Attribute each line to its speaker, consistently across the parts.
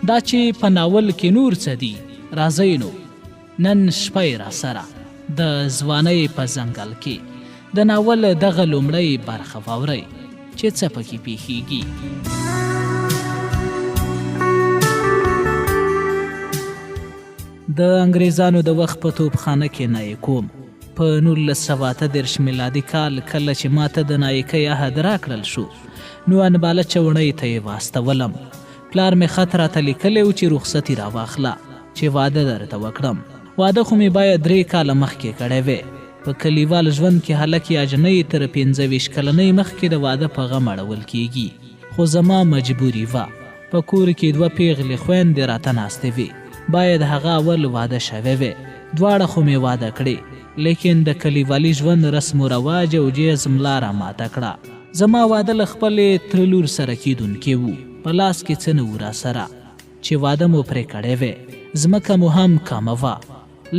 Speaker 1: دا چې په ناول کې نور څه دي راځئ نو نن شپه را سره د ځوانۍ په ځنګل کې د ناول دغه لومړی برخه واورئ چې څه پکې پیښیږي. د انګریزانو د وخت په توپخانه کې نه کوم په 1938 میلادي کال کله چې ماته د نایکۍ عهد راکړل شو نو انباله چوڼۍ ته یې واستولم. پلار مې خط راته لیکلی و چې رخصتي راواخله چې واده درته وکړم. واده خو مې باید 3 کاله مخکې کړی وی. په کلیوال ژوند کې هلک یا جنۍ تر 25 کلنۍ مخکې د واده په غم اړول کیږي. خو زما مجبوري وه. په کور کې 2 پیغلې خویندې راته ناستې وې. باید هغه اول واده شوی وی. دواړه خو مې واده کړې لیکن د کلیوالي ژوند رسم و رواج او جیز ملا را ماته کړه. زما واده له خپلې تره لور سره کیدونکې و. په لاس کې څه نه و راسره چې واده مو پرې کړی وی. ځمکه مو هم کمه وه.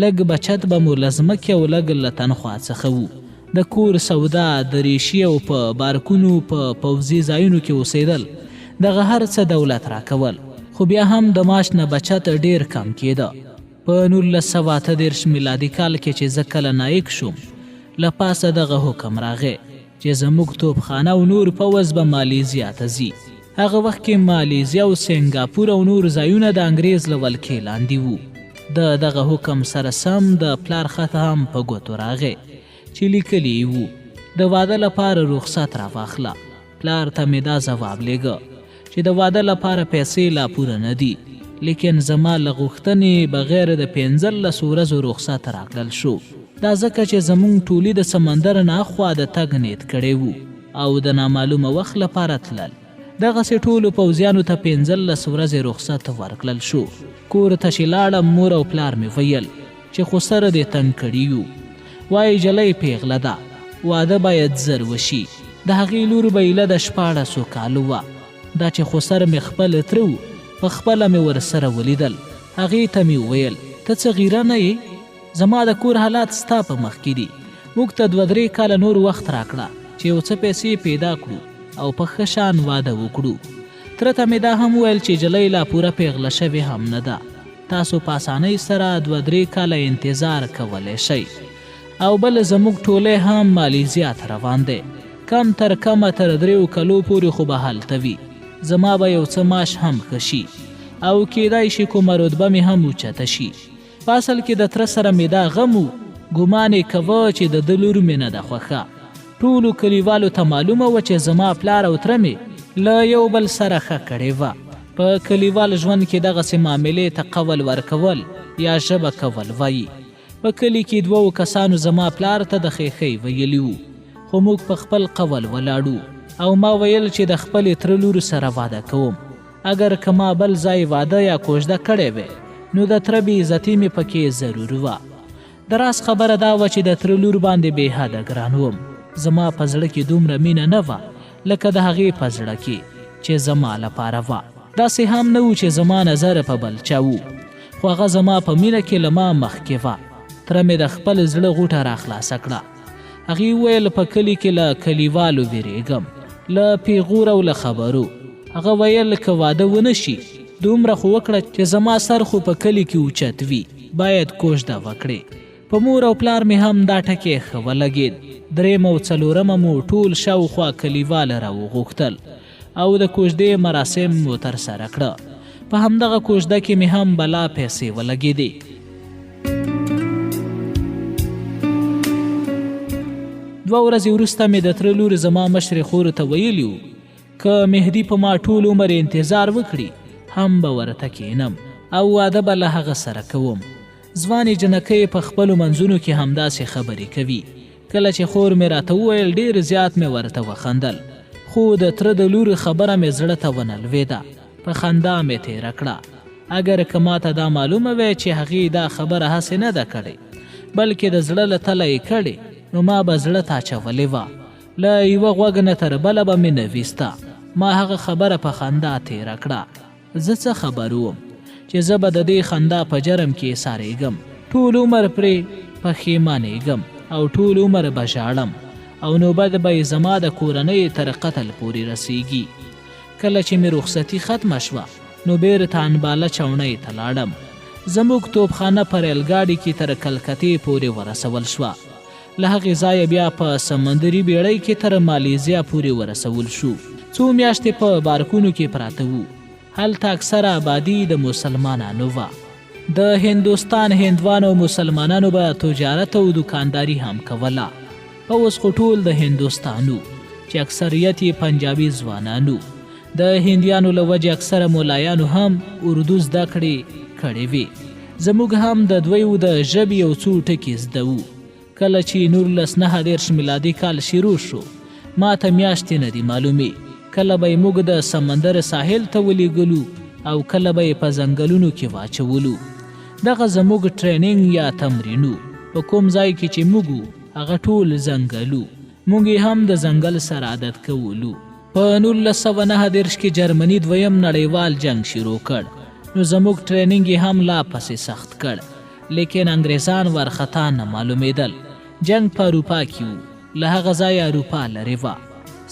Speaker 1: لږ بچت به مو له ځمکې او لږ له تنخوا څخه و. د کور سودا د ریشي او په بارکونو په پوځي ځایونو کې اوسېدل دغه هر څه دولت راکول. خو بیا هم د معاش نه بچت ډیر کم کېده. په 1938 میلادي کال کې چې زه کله نایک شوم له پاسه دغه حکم راغی چې زموږ توپخانه او نور پوځ به مالیزیا ته ځي. هغه وخت کې مالیزیا او سنګاپور او نور ځایونه د انګریز له ولکې لاندې وو. د دغه حکم سره سم د پلار خط هم په ګوتو راغی چې لیکلی وو د واده لپاره رخصت راواخله. پلار ته مې دا ځواب لیږه چې د واده لپاره پیسې لا پوره نه دي لیکن زما له غوښتنې بغیر د 15 ورځو رخصت راکړل شو. دا ځکه چې زموږ ټولي د سمندر نه اخوا د تګ نیت کړی وو او د نامعلومه وخت لپاره تلل. دغسې ټولو پوځیانو ته 15 ورځې رخصت ورکړل شو. کور ته چې لاړم مور او پلار مې ویل چې خو سره دې تنګ کړي یو. وایي جلۍ پیغله ده واده باید زر وشي. د هغې لور به ایله د 14 کالو وه. دا چې خو سره مې خپل تره و په خپله مې ورسره ولیدل. هغې ته مې وویل ته څه غیره نه یې؟ زما د کور حالات ستا په مخ کې دي. موږ ته 2-3 کاله نور وخت راکړه چې یو څه پیسې پیدا کړو او په ښه شان واده وکړو. تره ته مې دا هم ویل چې جلۍ لا پوره پیغله شوې هم نه ده. تاسو په اسانۍ سره 2-3 کاله انتظار کولی شئ. او بل زموږ ټولی هم مالیزیا ته روان دی. کم تر کمه تر 3 کلو پورې خو به هلته وي. زما به یو څه معاش هم ښه شي او کیدای شي کومه رتبه مې هم اوچته شي. په اصل کې د تره سره مې دا غم و. ګمان یې کوه چې د ده لور مې نه ده خوښه. ټولو کلیوالو ته معلومه وه چې زما پلار او تره مې له یو بل سره ښه کړې وه. په کلیوال ژوند کې دغسې معاملې ته قول ورکول یا ژبه کول وایي. په کلي کې 2 کسانو زما پلار ته د ښیښۍ ویلي وو خو موږ په خپل قول ولاړو او ما ویل چې د خپلې تره لور سره واده کوم. اگر که ما بل ځای واده یا کوژده کړی وی نو د تره بې عزتي مې پکې ضرور وه. د راز خبره دا وه چې د تره لور باندې بې حده ګران وم. زما په زړه کې دومره مینه نه وه لکه د هغې په زړه کې چې زما لپاره وه. داسې هم نه و چې زما نظر په بل چا و خو هغه زما په مینه کې له ما مخکې وه. تره مې د خپل زړه غوټه راخلاصه کړه. هغې وویل په کلي کې له کلیوالو ویرېږم له پیغور او له خبرو. هغه ویل که واده ونه شي دومره خو وکړه چې زما سر خو په کلي کې اوچت وي. باید کوژده وکړې. په مور او پلار مې هم دا ټکې ښه ولګېد. 3 او 4 مو ټول شاوخوا کلیواله راوغوښتل او د کوژدې مراسم مو ترسره کړه. په همدغه کوژده کې مې هم بلا پیسې ولګېدې. 2 ورځې وروسته مې د تره لور زما مشرې خور ته ویلي وو که مهدي په ما ټول عمر انتظار وکړي هم به ورته کښېنم او واده به له هغه سره کوم. ځوانې جنکۍ په خپلو منځونو کې همداسې خبرې کوي. کله چې خور مې راته وویل ډېر زیات مې ورته وخندل خو د تره د لور خبره مې زړه ته ونه لوېده. په خندا مې تېره کړه. اگر که ماته دا معلومه وی چې هغې دا خبره هسې نه ده کړې بلکې د زړه له تله یې کړې نو ما به زړه ته اچولې وه. له یوه غوږ نه تر بله به مې نه ویسته. ما هغه خبره په خندا تېره کړه. زه څه خبر وم چې زه به د دې خندا په جرم کې ایسارېږم. ټول عمر پرې پښیمانېږم او ټول عمر به ژاړم او نوبت به یې زما د کورنۍ تر قتل پورې رسیږي. کله چې مې رخصتي ختمه شوه نو بیرته انباله چوڼۍ ته لاړم. زموږ توپخانه په ریلګاډي کې تر کلکتې پورې ورسول شوه. له هغې ځایه بیا په سمندري بیړۍ کې تر مالیزیا پورې ورسول شو. څو میاشتې په بارکونو کې پراته وو. هلته اکثره آبادي د مسلمانانو وه. د هندوستان هندوانو او مسلمانانو به تجارت او دکانداري هم کوله. اوس خو ټول د هندوستانو چې اکثریت یې پنجابي ځوانانو. د هندیانو له وجې اکثره ملایانو هم اردو زده کړې وې. زموږ هم د دویو د ژبې یو څو ټکي زده وو. کله چې 1939 میلادي کال شروع شو ما ته میاشتې نه دي معلومې. کله به یې موږ د سمندر ساحل ته ولیږلو او کله به یې په ځنګلونو کې واچولو. دغه زموږ ټریننګ یا تمرینو. په کوم ځای کې چې موږ هغه ټول ځنګلو. موږ یې هم د ځنګل سره عادت کولو. په 1939 کې جرمني دویم نړیوال جنگ شروع کړ. نو زموږ ټریننګ یې هم لا پسې سخت کړ. لیکن انګریزان ورخطا نه معلومېدل. جنگ په اروپا کې و. له هغه ځایه اروپا لرې وه.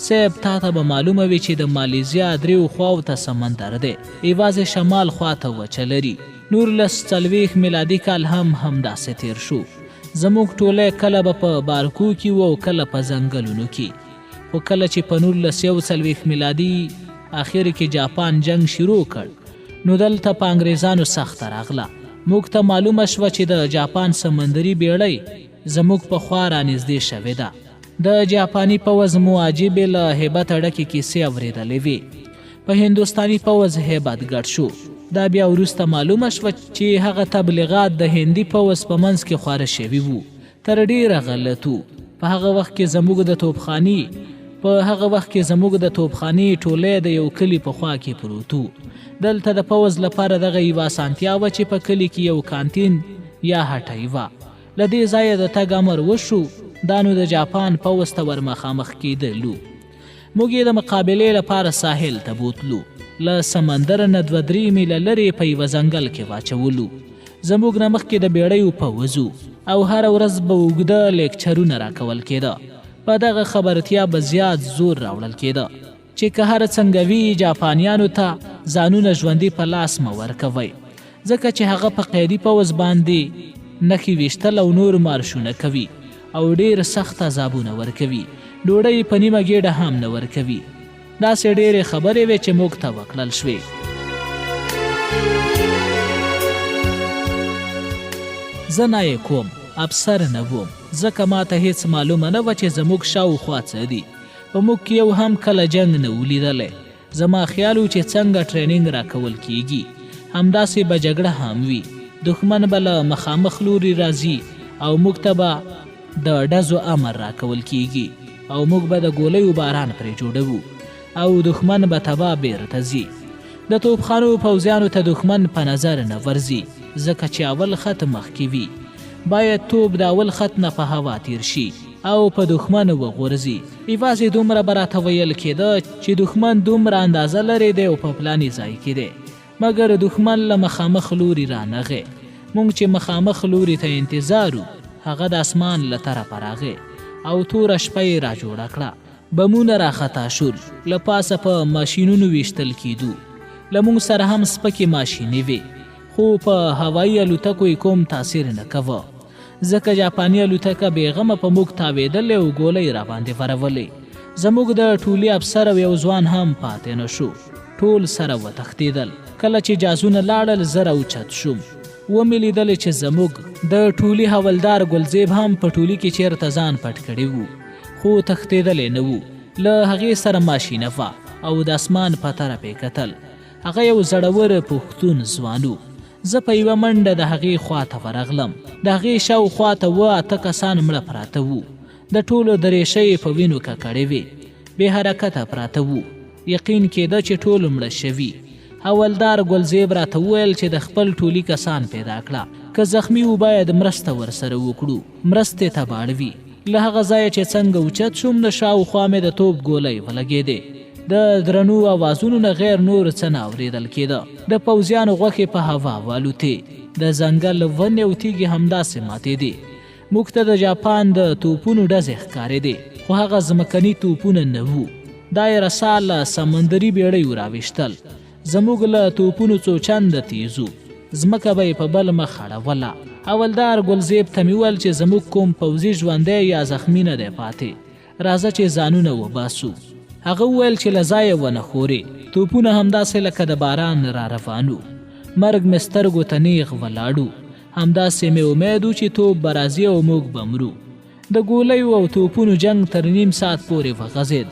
Speaker 1: صاحب تا ته به معلومه وي چې د مالیزیا دریو خواو ته سمندر دی. یوازې شمال خوا ته وچه لري. 1940 میلادي کال هم همداسې تیر شو. زموږ ټولی کله به په بارکو کې و او کله په ځنګلونو کې. خو کله چې په 1941 میلادي اخر کې جاپان جنگ شروع کړ نو دلته په انګریزانو سخته راغله. موږ ته معلومه شوه چې د جاپان سمندري بیړۍ زموږ په خوا رانږدې شوې ده. د جاپاني پوځ معجبې له هیبته ډکې کیسې اورېدلې وې. په هندوستاني پوځ هیبت ګډ شو. دا بیا وروسته معلومه شوه چې هغه تبلیغات د هندي پوځ په منځ کې خواره شوي وو. تر ډېره غلطو. په هغه وخت کې زموږ د توپخانې ټولی د یو کلي په خوا کې پروتو. دلته د پوځ لپاره دغه یوه اسانتیا وه چې په کلي کې یو کانتین یا هټۍ وه. له دې ځایه د تګ امر وشو. دا نو د جاپان پوځ ته ور مخامخ کېدلو. موږ یې د مقابلې لپاره ساحل ته بوتلو. له سمندر نه 2-3 میله لرې په یوه ځنګل کې واچولو. زموږ نه مخکې د بیړیو پوځ و او هره ورځ به اوږده لیکچرونه راکول کېده. په دغه خبرتیا به زیات زور راوړل کېده چې که هر څنګه وي جاپانیانو ته ځانونه ژوندي په لاس مه ورکوئ. ځکه چې هغه په قیدي پوځ باندې نښې ویشتل او نور مارشونه کوي او ډېر سخت عذابونه ورکوي. ډوډۍ په نیمه ګېډه هم نه ورکوي. داسې ډېرې خبرې وې چې موږ ته وکړل شوې. زه نه یې کوم، افسر نه وم، ځکه ما ته هیڅ معلومه نه وه چې زموږ شاوخوا څه دي. په موږ کې یو هم کله جنګ نه و لیدلی. زما خیال و چې څنګه ټریننګ راکول کیږي همداسې به جګړه هم وي. دښمن به له مخامخ لوري راځي او موږ ته به د ډزو امر راکول کیږي او موږ به د ګولیو باران پرې جوړوو او دښمن به تباه بیرته ځي. د توپخانو پوځیانو ته دښمن په نظر نه ورځي ځکه چې اول خط مخکې وي. باید توپ د اول خط نه په هوا تیر شي او په دښمن وغورځي. یوازې دومره به راته ویل کېده چې دښمن دومره اندازه لرې دی او په پلاني ځای کې دی. مګر دښمن له مخامخ لوري رانغی. موږ چې مخامخ لوري ته انتظار و هغه د اسمان له طرفه راغی او توره شپه یې را جوړه کړه. بمونه راخطا شول. له پاسه په ماشینونو ویشتل کېدو. له موږ سره هم سپکې ماشینې وې خو په هوایي الوتکو یې کوم تاثیر نه کوه ځکه جاپاني الوتکه بېغمه په موږ تاوېدلې او ګولۍ راباندې ورولې. زموږ د ټولي افسر او یو ځوان هم پاتې نه شو. ټول سره وتښتېدل. کله چې جازونه لاړل زه راوچت شوم. ومې لیدلې چې زموږ د ټولي حولدار ګلزیب هم په ټولي کې چېرته ځان پټ کړی و خو تښتېدلی نه و. له هغې سره ماشینه وه او د اسمان په طرف یې کتل. هغه یو زړور پښتون ځوان و. زه په یوه منډه د هغې خوا ته ورغلم. د هغې شاوخوا ته 8 کسان مړه پراته وو. د ټولو درېشه یې په وینو ککړې وې. بې حرکته پراته وو. یقین کېده چې ټول مړه شوي. حولدار ګلزیب راته وویل چې د خپل ټولي کسان پیدا کړه. که زخمی و باید مرسته ورسره وکړو. مرستې ته باړوي. له هغه ځایه چې څنګه اوچت شوم د شاوخوا مې د توپ ګولۍ ولګېدې. د درنو اوازونو نه غیر نور څه نه اورېدل کېده. د پوځیانو غوښې په هوا والوتې. د ځنګل ونې او تیږې همداسې ماتېدې. موږ ته د جاپان د توپونو ډزې ښکارېدې خو هغه ځمکني توپونه نه وو. دا یې رسا له سمندري بیړیو راویشتل. زموږ له توپونو څو چنده تیزو ځمکه به یې په بل مخ اړوله. حولدار ګلزیب ته مې وویل چې زموږ کوم پوځي ژوندی یا زخمي نه دی پاتې، راځه چې ځانونه وباسو. هغه وویل چې له ځایه ونه خورې. توپونه همداسې لکه د باران را روانو. مرګ مې سترګو ته نیغ ولاړو. همداسې مې امید و چې توپ به راځي او موږ به مرو. د ګولیو او توپونو جنگ تر نیم ساعت پورې وغځېد.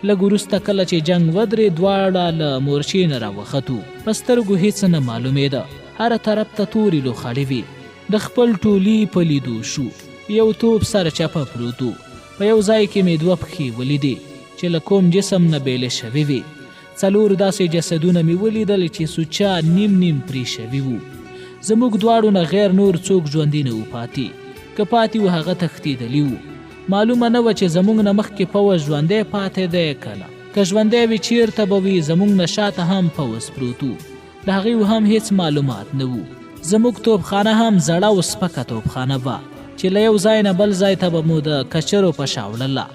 Speaker 1: لږ وروسته کله چې جنگ ودرې دواړه له مورچې نه راوختو. په سترګو هېڅ نه معلومېده، هر طرف ته تورې لوخړې وې. د خپل ټولي په لیدو شو. یو توپ سرچپه پروت و. په یو ځای کې مې دوه پښې ولیدې چې له کوم جسم نه بیلې شوې وې. 4 داسې جسدونه مې ولیدل چې سوچا نیم نیم پرې شوي وو. زموږ دواړو نه غیر نور څوک ژوندي نه و پاتې. که پاتې و هغه تښتېدلي وو. معلومه نه وه چې زموږ نه مخکې پوځ ژوندی پاتې دی که نه. که ژوندی وي چیرته به وي، زموږ نه شاته هم پوځ پروت و. د هغې هم هېڅ معلومات نه وو. زموږ توپخانه هم زړه او سپکه توپخانه وه چې له یو ځای نه بل ځای ته به مو د کچرو په شا وړله.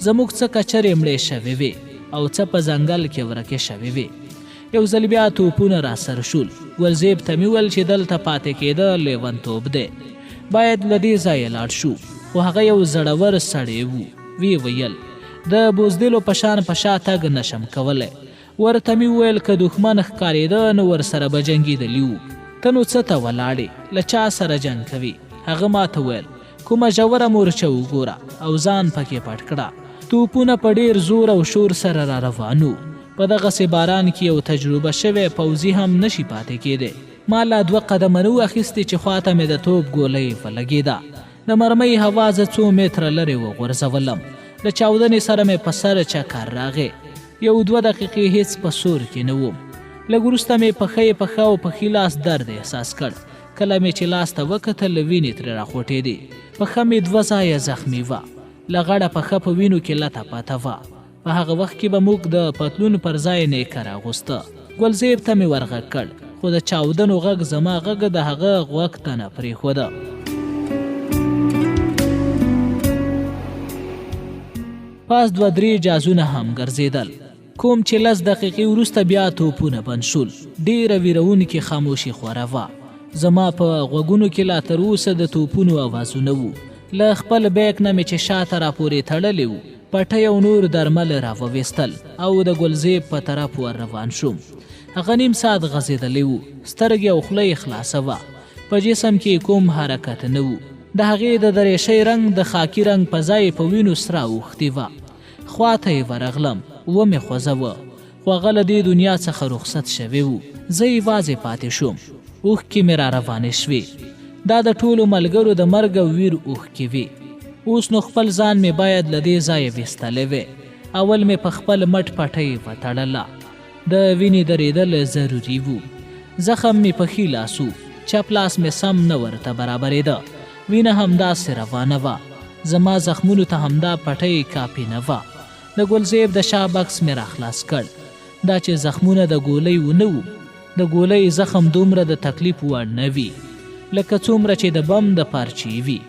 Speaker 1: زموږ څه کچرې مړې شوې وې او څه په ځنګل کې ورکې شوې وې. یو ځل بیا توپونه راسر شول. ګلزیب ته مې وویل چې دلته پاتې کېدل لیونتوب دی، باید له دې ځایه لاړ شو. خو هغه یو زړور سړی و. وی ویل د بوزدلو په شان په شا تګ نشم کولی. ورته مې وویل که دښمن ښکارېده نو ورسره به جنګېدلي وو. ته نو څه ته ولاړې، له چا سره جنګ کوي؟ هغه ماته وویل کومه ژوره مورچه وګوره او ځان پکې پټ کړه. توپونه په ډېر زور او شور سره را روانو. په دغسې باران کې یو تجربه شوی پوځي هم نشي پاتې کېدی. ما لا 2 قدمه نه و اخیستې چې خواته مې د توپ ګولۍ ولګېده. د مرمۍ هوا زه 2 متره لرې وغورځولم. د چاودنې سره مې په سر چکر راغی. 1-2 دقیقې هیڅ په سور کې نه وم. لږ وروسته مې پښه او پښې لاس درد احساس کړ. کله مې چې لاس ته وکتل وینې ترې راخوټېدې. پښه مې 2 ځایه زخمي وه. له غړه پښه په وینو کې لته پته وه. په هغه وخت کې به موږ د پتلون پر ځای نیکر اغوسته. ګلزیب ته مې ورغږ کړ، خو د چاودنو غږ زما غږ د هغه غوږ ته نه پرېښوده. پاس 2-3 جازونه هم ګرځېدل. کوم چې 10 دقیقې وروسته بیا توپونه بند شول. ډېره ویرونکې خاموشي خوره وه. زما په غوږونو کې لا تر اوسه د توپونو اوازونه وو. له خپل بیک نه مې چې شاته راپورې تړلی وو پټۍ او نور درمل راوویستل او د ګلزیب په طرف ور روان شوم. هغه نیم ساعت غځېدلی وو. سترګې او خوله یې خلاصه وه. په جسم کې کوم حرکت نه وو. د هغې د دریشۍ رنګ د خاکي رنګ په ځای په وینو سره اوښتې وه. خواته یې ورغلم. ومې خوځه وه، خو هغه له دې دنیا څخه رخصت شوی وو. زه یوازې پاتې شوم. اوښکې مې را روانې شوې. دا د ټولو ملګرو د مرګ او ویر اوښکې وې. اوس نو خپل ځان مې باید له دې ځایه ویستلی وی. اول مې په خپل مټ پټۍ وتړله. د وینې درېدل ضروري وو. زخم مې په ښي لاس و. چپ لاس مې سم نه ورته برابرېده. وینه همداسې روانه وه. زما زخمونو ته همدا پټۍ کافي نه وه. د ګلزیب د شا بکس مې راخلاص کړ. دا چې زخمونه د ګولۍ ونه وو. د ګولۍ زخم دومره د تکلیف وړ نه وي لکه څومره چې د بم د پارچې وي.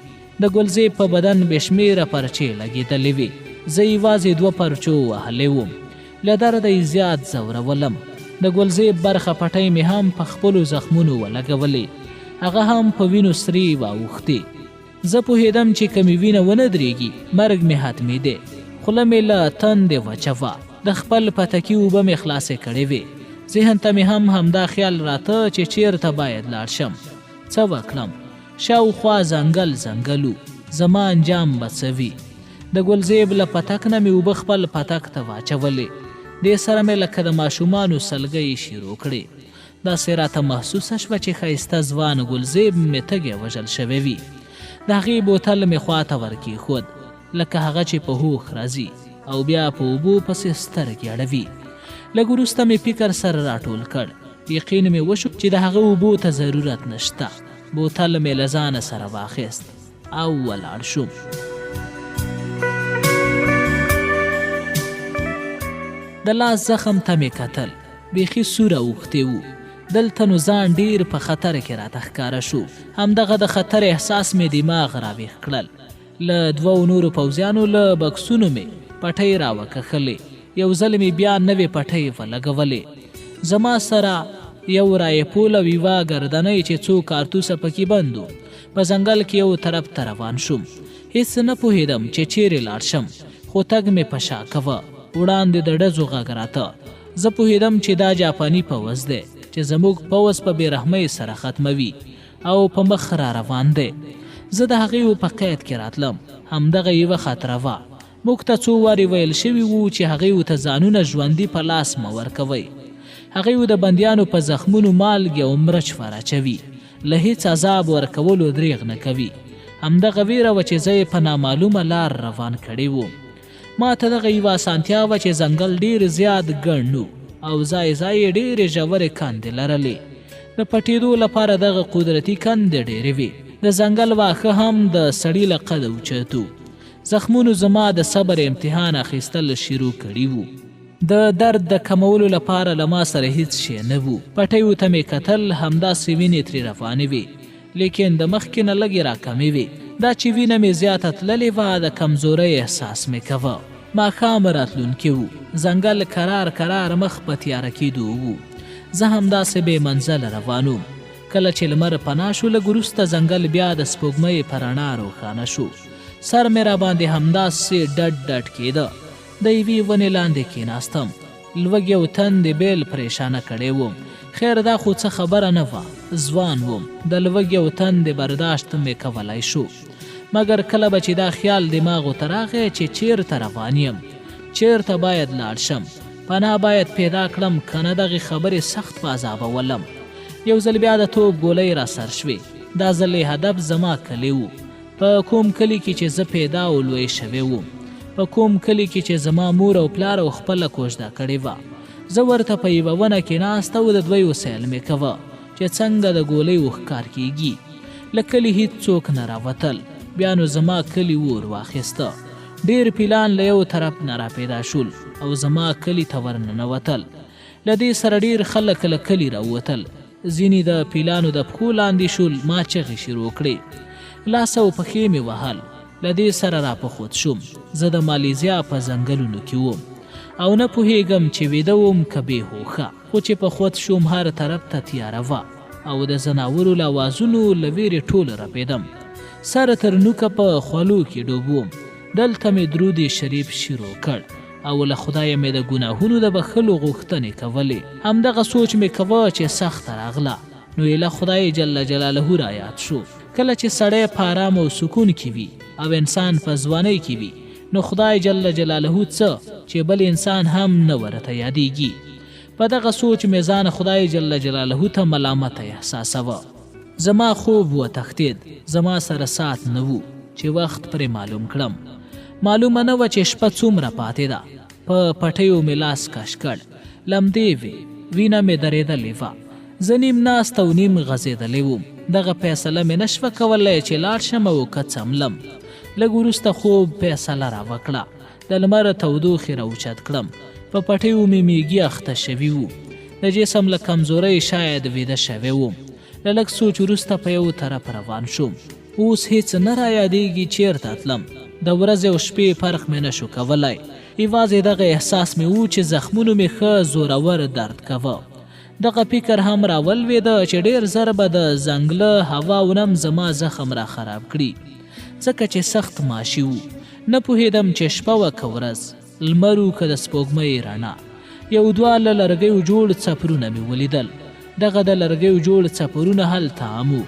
Speaker 1: د ګلزیب په بدن بېشمېره پرچې لګېدلې وې. زه یوازې 2 پرچو وهلی وم. له درده یې زیات ځورولم. د ګلزیب برخه پټۍ مې هم په خپلو زخمونو ولګولې. هغه هم په وینو سرې واوښتې. زه پوهېدم چې که مې وینه ونه درېږي مرګ مې حتمېدی. خوله مې له تندې وچه وه. د خپل پتکي اوبه مې خلاصې کړې وې. ذهن ته مې هم همدا خیال راته چې چیرته باید لاړ شم. څه وکړم؟ شاوخوا ځنګل و. زما انجام به څه وي؟ د ګلزیب له پتک نه مې اوبه خپل پتک ته واچولې. دې سره مې لکه د ماشومانو سلګۍ شروع کړې. داسې راته محسوسه شوه چې ښایسته ځوان ګلزیب مې تږی وژل شوی وي. د هغې بوتل مې خواته ورکېښود لکه هغه چې په هوښ راځي او بیا په اوبو پسې سترګې اړوي. لږ وروسته مې فکر سره راټول کړ. یقین مې وشو چې د هغه اوبو ته ضرورت نشته. بوتل مې له ځانه سره واخیست او ولاړ شوم. د لاس زخم ته مې کتل. بیخي سوره اوښتې وو. دلته نو ځان ډېر په خطر کې راته ښکاره شو. همدغه د خطر احساس مې دماغ راویښ کړل. له 2 نورو پوځیانو له بکسونو مې پټۍ راوکښلې. یو ځل مې بیا نوې پټۍ ولګولې. زما سره یو رایفول او یوه ګردنۍ چې څو کارتوسه پکې بند و. په ځنګل کې یو طرف ته روان شوم. هېڅ نه پوهېدم چې چیرې لاړ شم، خو تګ مې په شا کوه. وړاندې د ډزو غږ راته. زه پوهېدم چې دا جاپاني پوځ دی چې زموږ پوځ په بېرحمۍ سره ختموي او په مخ را روان دی. زه د هغې په قید کې راتلم. همدغه یوه خاطره وه. موږ ته څو وارې ویل شوي وو چې هغې ته ځانونه ژوندي په لاس مه ورکوئ. هغې د بندیانو په زخمونو مالګې او مرچ وراچوي. له هېڅ عذاب ورکولو دریغ نه کوي. همدغه ویره وه چې زه یې په نامعلومه لار روان کړی وم. ما ته دغه یوه اسانتیا وه چې ځنګل ډېر زیات ګڼ و او ځای ځای یې ډېرې ژورې کندې لرلې. د پټېدو لپاره دغه قدرتي کندې ډېرې وې. د ځنګل واښه هم د سړي له قده اوچت و. زخمونو زما د صبر امتحان اخیستل شروع کړي وو. د درد د کمولو لپاره له ما سره هیڅ شی نه وو. پټیو ته مې کتل، همداسې وینې ترې روانې وې، لیکن د مخکې نه لږې راکمې وې. دا چې وینه مې زیاته تللې وه، د کمزورۍ احساس مې کوه. ماښام راتلونکی و. ځنګل کرار کرار مخ په تیاره کېدو و. زه همداسې بې منزله روان وم. کله چې لمر پناه شو، لږ وروسته ځنګل بیا د سپوږمۍ په رڼا روښانه شو. سر مې راباندې همداسې ډډ ډډ کېده. د یوې ونې لاندې کېناستم. لوږې او تندې بیل پریشانه کړی وم. خیر دا خو څه خبره نه وه. ځوان وم. د لوږې او تندې برداشت مې کولی شو. مګر کله به چې دا خیال دماغو ته راغی چې چیرته روان یم، چیرته باید لاړ شم، پناه باید پیدا کړم، که نه دغې خبرې سخت په عذابولم. یو ځل بیا د توپ ګولۍ را سر شوې. دا ځل هدف زما کلی و. په کوم کلي کې چې زه پیدا او لوی شوی وم، په کوم کلي کې چې زما مور او پلار او خپله کوژده کړې وه. زه ورته په یوه ونه کې ناسته او د دوی وسایل مې کوه چې څنګه د ګولۍ وښکار کېږي. له کلي هېڅ څوک نه راوتل. بیا نو زما کلي اور واخیسته. ډېر پیلان له یو طرف نه راپیدا شول او زما کلي ته ورننوتل. له دې سره ډېر خلک له کلي راووتل. ځینې د پیلانو د پښو لاندې شول. ما چغې شروع کړې. لاس او پښې مې وهل. له دې سره راپخوت شوم. زه د مالیزیا په ځنګلونو کې وم او نه پوهېږم چې ویده وم که بې هوښه. خو چې پخوت شوم، هر طرف ته تیاره وه او د ځناورو له اوازونو له ویرې ټول رپېدم. سر تر نوکه په خولو کې ډوب وم. دلته مې درود شریف شروع کړ او له خدایه مې د ګناهونو د بخښلو غوښتنې کولې. همدغه سوچ مې کوه چې سخته راغله، نو ایله خدای جل جلاله را یاد شو. کله چې سړی په آرام او سکون کې وي او انسان په ځوانۍ کې وي، نو خدای جل جلاله څه چې بل انسان هم نه ورته یادیږي. په دغه سوچ مې ځان خدای جل جلاله ته ملامته احساسوه. زما خوب وتښتېد. زما سره ساعت نه و چې وخت پرې معلوم کړم. معلومه نه وه چې شپه څومره پاتې ده. په پټیو مې لاس کش کړ. لمدې وې، وینه مې درېدلې وه. زه نیم ناست او نیم غځېدلی وم. دغه فیصله مې نه شوه کولی چې لاړ شم او که څملم. لږ وروسته خوب فیصله راوکړه. د لمر تودوخې راوچت کړم. په پټیو مې میږي اخته شوي وو. د جسم له کمزورۍ شاید ویده شوی وم. له لږ سوچ وروسته په یو طرف روان شوم. اوس هیڅ نه را یادېږي چیرته تلم. د ورځې او شپې فرق مې نه شو کولی. یوازې دغه احساس مې و چې زخمونو مې ښه زورور درد کوه. دغه فکر هم راولوېده چې ډېر زر به د ځنګله هوا او نم زما زخم را خراب کړي، ځکه چې سخت ماشي و. نه پوهېدم چې شپه وه که ورځ، لمر و که د سپوږمۍ رڼا. یو دوه له لرګیو جوړ څپرونه مې ولیدل. دغه د لرګیو جوړ څپرونه هلته هم وو.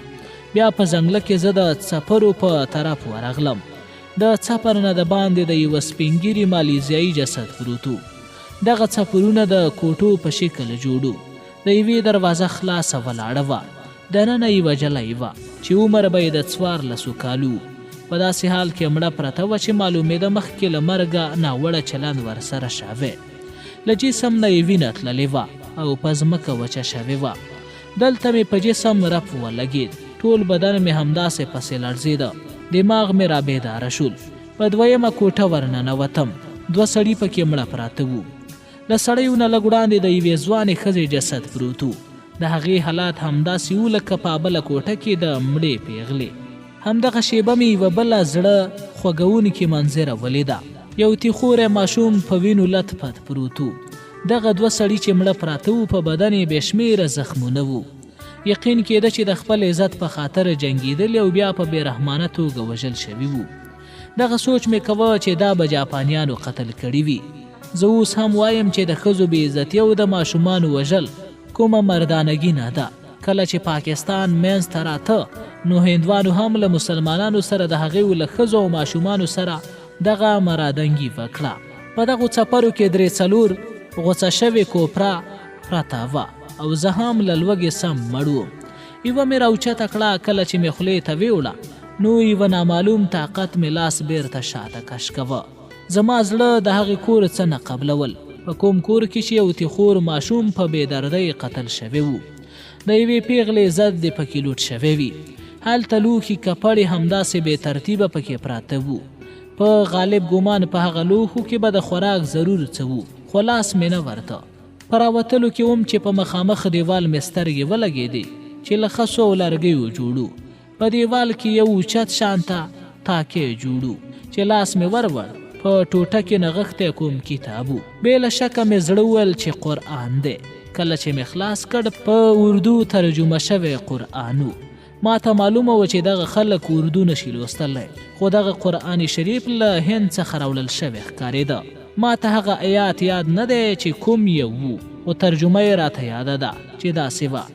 Speaker 1: بیا په ځنګله کې زه د څپرو په طرف ورغلم. د څپر نه د باندې د یوه سپینګیري مالیزیایي جسد پروت و. دغه څپرونه د کوټو په شکل جوړ وو. د یوې دروازه خلاصه ولاړه وه. دننه یوه جلۍ وه چې عمر به یې د 14 کالو و. په داسې حال کې مړه پرته وه چې معلومېده مخکې له مرګه ناوړه چلند ورسره شوی. له جسم نه یې وینه تللې وه او په ځمکه وچه شوې وه. دلته مې په جسم رپ ولګېد. ټول بدن مې همداسې پسې لړزېده. دماغ مې را بیداره شول. په دویمه کوټه ورننوتم. 2 سړي پکې مړه پراته وو. له سړیو نه لږ وړاندې د یوې ځوانې ښځې جسد پروت و. د هغې حالات همداسې وو لکه په بله کوټه کې د مړې پیغلې. همدغه شیبه مې یوه بله زړه خوږونکې منظره ولیده. یو تیخوری ماشوم په وینو لت پت پروت و. دغه 2 سړي چې مړه پراته وو په بدن یې بې شمېره زخمونه وو. یقین کېده چې د خپل عزت په خاطر جنګېدلي او بیا په بېرحمانه توګه وژل شوي وو. دغه سوچ مې کوه چې دا به جاپانیانو قتل کړي وي. زه اوس هم وایم چې د ښځو بې عزتي او د ماشومانو وژل کومه مردانګي نه ده. کله چې پاکستان منځ ته راته نو هندوانو هم له مسلمانانو سره د هغې له ښځو او ماشومانو سره دغه مرادنګي وکړه. په دغو څپرو کې 3-4 غوڅه شوې کوپره پرته وه او زه هم له لوږې سم مړ وم. یوه مې راوچته کړه. کله چې مې خولې ته ویوړه نو یوه نامعلوم طاقت مې لاس بیرته شاته کش کوه. زما زړه د هغې کور څه نه قبلول. په کوم کور کې چې یو تیخور ماشوم په بېدردۍ قتل شوی وو. د یوې پیغلې ضد دې پکې لوټ شوی وي. هلته لوښي کپړې همداسې بې ترتیبه پکې پراته وو. په غالب ګمان په هغه لوښو کې به د خوراک ضرور څه وو، خو لاس مې نه ورته. په راوتلو کې وم چې په مخامخ دیوال مې سترګې ولګېدې چې له خسو او لرګیو جوړو. په دیوال کې یو اوچت شانته تاکې جوړو چې لاس مې وروړ. په ټوټه کې نغښتی کوم کتاب و. بې له شکه مې زړه وویل چې قرآن دی. کله چې مې خلاص کړ په اردو ترجمه شوی قرآن و. ما ته معلومه و چې دغه خلک اردو نشي لوستلی، خو دغه قرآن شریف له هند څخه راوړل شوی ښکارېده. ما ته هغه آیات یاد نه دی چې کوم یو وو، خو ترجمه یې راته یاده ده چې داسې وه: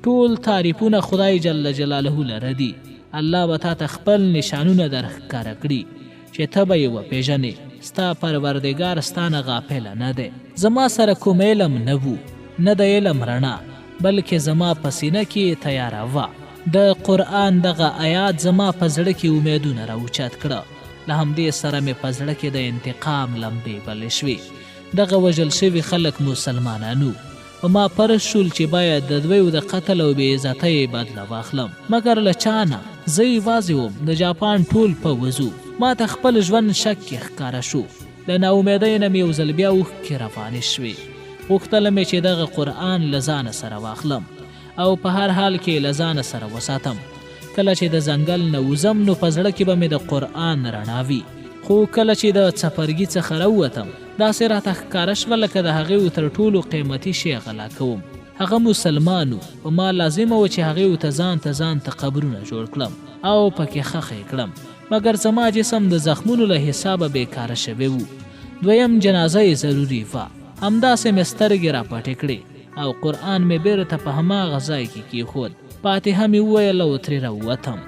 Speaker 1: ټول تعریفونه خدای جل جلاله لره دي. الله به تا ته خپل نشانونه در ښکاره کړي چې ته به یې وپېژنې. ستا پروردګار ستا نه غافله نه دی. زما سره کوم علم نه وو، نه د علم رڼا، بلکې زما په سینه کې تیاره وه. د قرآن دغه آیات زما په زړه کې امیدونه راوچت کړه. له همدې سره مې په زړه کې د انتقام لمبې بلې شوې. دغه وژل شوي خلک مسلمانانو. په ما فرض شول چې باید د دویو د قتل او بې عزتۍ بدله واخلم، مګر له چا نه. زه یوازې وم، د جاپان ټول پوځ وو. ما ته خپل ژوند شک کې ښکاره شو. له ناامیدۍ نه مې یو ځل بیا اوښکې روانې شوې. غوښتله مې چې دغه قرآن له ځانه سره واخلم او په هر حال کې له ځانه سره وساتم. کله چې د ځنګل نه وځم نو په زړه کې به مې د قرآن رڼا وي. خو کله چې د څپرګي څخه راووتم داسې راته ښکاره شوه لکه د هغې تر ټولو قیمتي شی غلا کوم. هغه مسلمان و. په ما لازمه وه چې هغې ته ځان ته قبرونه جوړ کړم او پکې ښخ کړم، مګر زما جسم د زخمونو له حسابه بیکاره شوی و. دویم جنازه یې ضروري وه. همداسې مې سترګې راپټې کړې او قرآن مې بیرته په هماغه ځای کې کېښود. فاتحه مې وویل او ترې راووتم.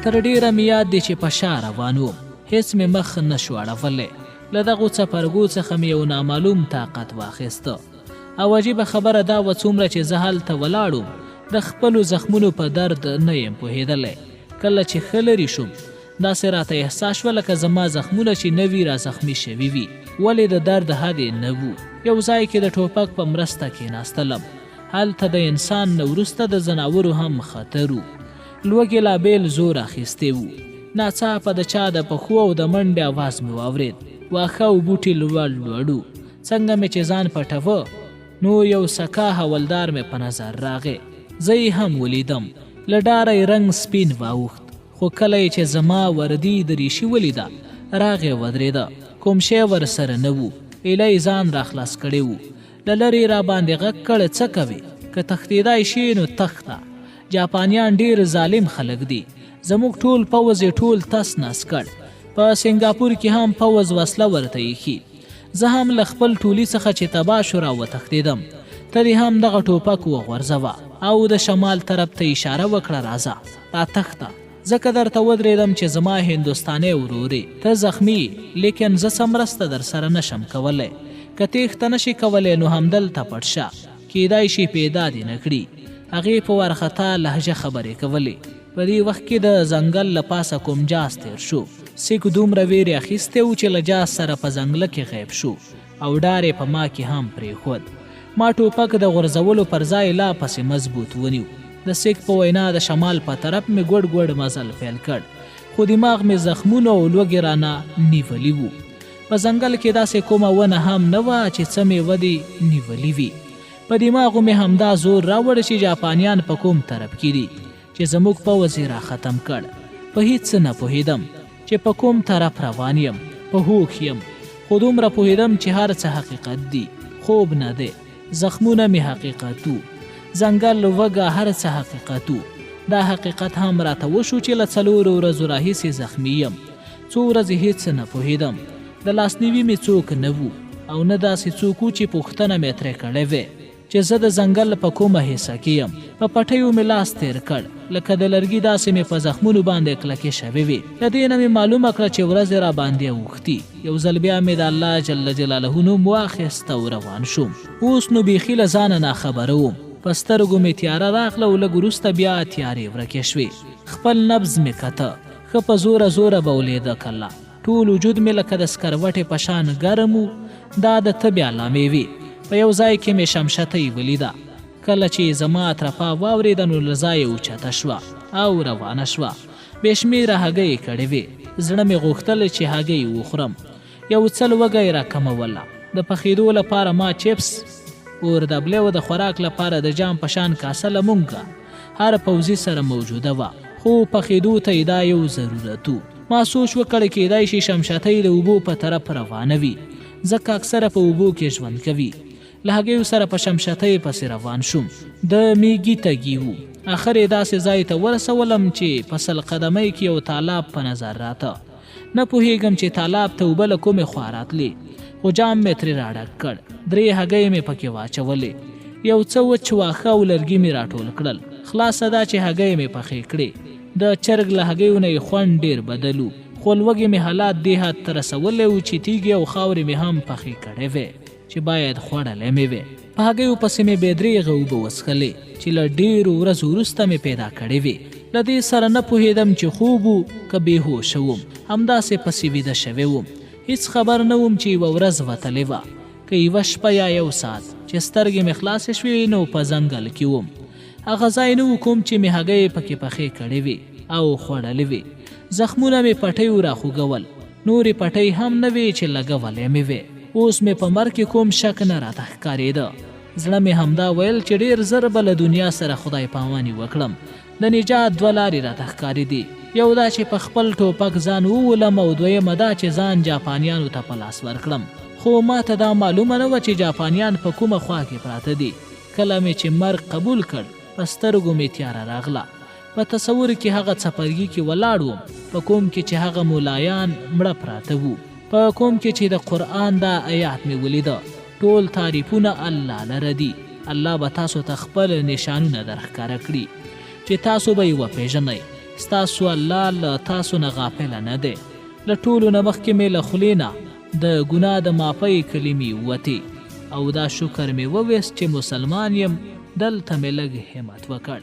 Speaker 1: تر ډېره مې یاد دی چې په شا روان وم. هېڅ مې مخ نه شو اړولی. له دغو څپرګو څخه مې یو نامعلوم طاقت واخیسته. او عجیبه خبره دا وه څومره چې زه هلته ولاړم د خپلو زخمونو په درد نه یم پوهېدلی. کله چې ښه لرې شوم داسې راته احساس شوه لکه زما زخمونه چې نه وي را زخمي شوي وي، ولې د درد حد یې نه وو. یو ځای کې د ټوپک په مرسته کېناستلم. هلته د انسان نه وروسته د ځناورو هم خطر و. لوږې لا بیل زور اخیستی وو. ناڅاپه د چا د پښو او د منډې اواز مې واورېد. واښه او بوټي لوړ لوړو. څنګه مې چې ځان پټوه نو یو سکا حولدار مې په نظر راغی. زه یې هم ولیدم. له ډاره یې رنګ سپین واوښت، خو کله یې چې زما وردي دریشي ولیده راغې ودرېده. کوم شی ورسره نه وو. ایله یې ځان راخلاص کړی وو. له لرې را باندې غږ کړ: څه کوې؟ که تښتېدای شي نو تښته. جاپانیان ډېر ظالم خلک دي. زموږ ټول پوځ یې ټول تس نس کړ. په سنګاپور کې هم پوځ وسله ورته ایښي. زه هم له خپل ټولي څخه چې تباه شو را وتښتېدم. ته دې هم دغه ټوپک وغورځوه او د شمال طرف ته اشاره وکړه: راځه را تښته. ځکه درته ودرېدم چې زما هندوستانی ورورې ته زخمي، لیکن زه څه مرسته در سره نشم کولی. که تېښته نشي کولی نو همدلته پټ شه، کیدای شي پیدا دې نه کړي. هغې په وارخطا لهجه خبرې کولې. په دې وخت کې د ځنګل له پاسه کوم جاز تېر شو. سیک دومره ویرې اخیستی و چې له جاز سره په ځنګله کې غیب شو او ډار یې په ما کې هم پرېښود. ما ټوپک د غورځولو پر ځای لا پسې مضبوط ونیو. د سیک په وینا د شمال په طرف مې ګوډ ګوډ مزل پیل کړ، خو دماغ مې زخمونو او لوږې رانه نیولي وو. په ځنګل کې داسې کومه ونه هم نه وه چې څه میوه دې نیولي وي. په دماغو مې همدا زور راوړ چې جاپانیان په کوم طرف کې دي چې زموږ پوځ یې را ختم کړ. په هېڅ څه نه پوهېدم. چې په کوم طرف روان یم، په هوښ یم، خو دومره پوهېدم چې هر څه حقیقت دي، خوب نه دی. زخمونه مې حقیقتو، ځنګل وږه هر څه حقیقتو. دا حقیقت هم راته وشو چې له 4 ورځو راهیسې زخمي یم. څو ورځې هېڅ نه پوهېدم، د لاسنیوي مې څوک نه وو او نه داسې څوک وو چې پوښتنه مې ترې کړې وې چې زه د ځنګل په کومه حصه کې یم. په پټیو مې لاس تېر کړ، لکه د لرګي داسې مې په زخمونو باندې کلکې شوې وې. له دې نه مې معلومه کړه چې ورځې را باندې اوښتي. یو ځل بیا مې د الله جل جلاله نوم واخیست او روان شوم. اوس نو بیخي له ځانه ناخبره وم. په سترګو مې تیاره راغله او لږ وروسته بیا تیارې ورکې شوې. خپل نبض مې کته، ښه په زوره زوره به ولیده کله. ټول وجود مې لکه د سکروټې په شان ګرم و. دا د تبې علامې وې. په یو ځای کې مې شمشتۍ ولیده. کله چې زما اطرافا واورېده نو له ځایه اوچته شوه او روانه شوه. بې شمېره هګۍ یې کړې وې. زړه مې غوښتل چې هګۍ وخورم. یو څل وږی راکموله. د پخېدو لپاره ما چپس اور دبلی و. د خوراک لپاره د جام په شان کاسه له مونږه هر پوځي سره موجوده وه، خو پخېدو ته یې دا یو ضرورت و. ما سوچ وکړ کېدای شي شمشتۍ د اوبو په طرف روانه وي، ځکه اکثره په اوبو کې ژوند کوي. له هګیو سره په شمشتۍ پسې روان شوم. د میږي تږي وو. اخر یې داسې ځای ته ورسولم چې په 100 قدمۍ کې یو تالاب په نظر راته. نه پوهېږم چې تالاب ته اوبه له کومې خوا راتلې، خو جام مې ترې راډک کړ. 3 هګۍ مې پکې واچولې. یو څه وچ واښه او لرګي مې راټول کړل. خلاصه دا چې هګۍ مې پخې کړې. د چرګ له هګیو نه یې خوند ډېر بدل و، خو لوږې مې حالات دې حد ته رسولی و چې تیږې او خاورې مې هم پخې کړې وې چې باید خوړلې مې وې. په هګیو پسې مې بې درېغه اوبه وڅښلې چې له ډېرو ورځو وروسته مې پیدا کړې وې. له دې سره نه پوهېدم چې خوب و که بېهوشه وم. همداسې پسې ویده شوی وم. هیڅ خبر نه وم چې یوه ورځ وتلې وه، که یوه شپه یا یو ساعت. چې سترګې مې خلاصې شوې نو په ځنګل کې وم. هغه ځای نه و کوم چې مې هګۍ پکې پخې کړې وې او خوړلې وې. زخمونه مې پټیو راخوږول. نورې پټۍ هم نه وې چې لګولې مې وې. اوس مې په مرګ کې کوم شک نه راته ښکارېده. زړه مې همدا ویل چې ډېر زر به له دنیا سره خدای پاماني وکړم. د نجات 2 لارې راته ښکارېدې. یو دا چې په خپل ټوپک ځان وولم او دویمه دا چې ځان جاپانیانو ته په لاس ورکړم. خو ما ته دا معلومه نه وه چې جاپانیان په کومه خوا کې پراته دي. کله مې چې مرګ قبول کړ په سترګو مې تیاره راغله. په تصور کې هغه څپرګي کې ولاړ وم، په کوم کې چې هغه مولایان مړه پراته وو، په کوم کې چې د قرآن دا آیات مې ولیده: ټول تعریفونه الله لره دي. الله به تاسو ته خپل نشانونه درښکاره کړي چې تاسو به یې وپېژنئ. ستاسو الله له تاسو نه غافله نه دی. له ټولو نه مخکې مې له خولې نه د ګناه د معافۍ کلمې ووتې او دا شکر مې وویست چې مسلمان یم. دلته مې لږ همت وکړ.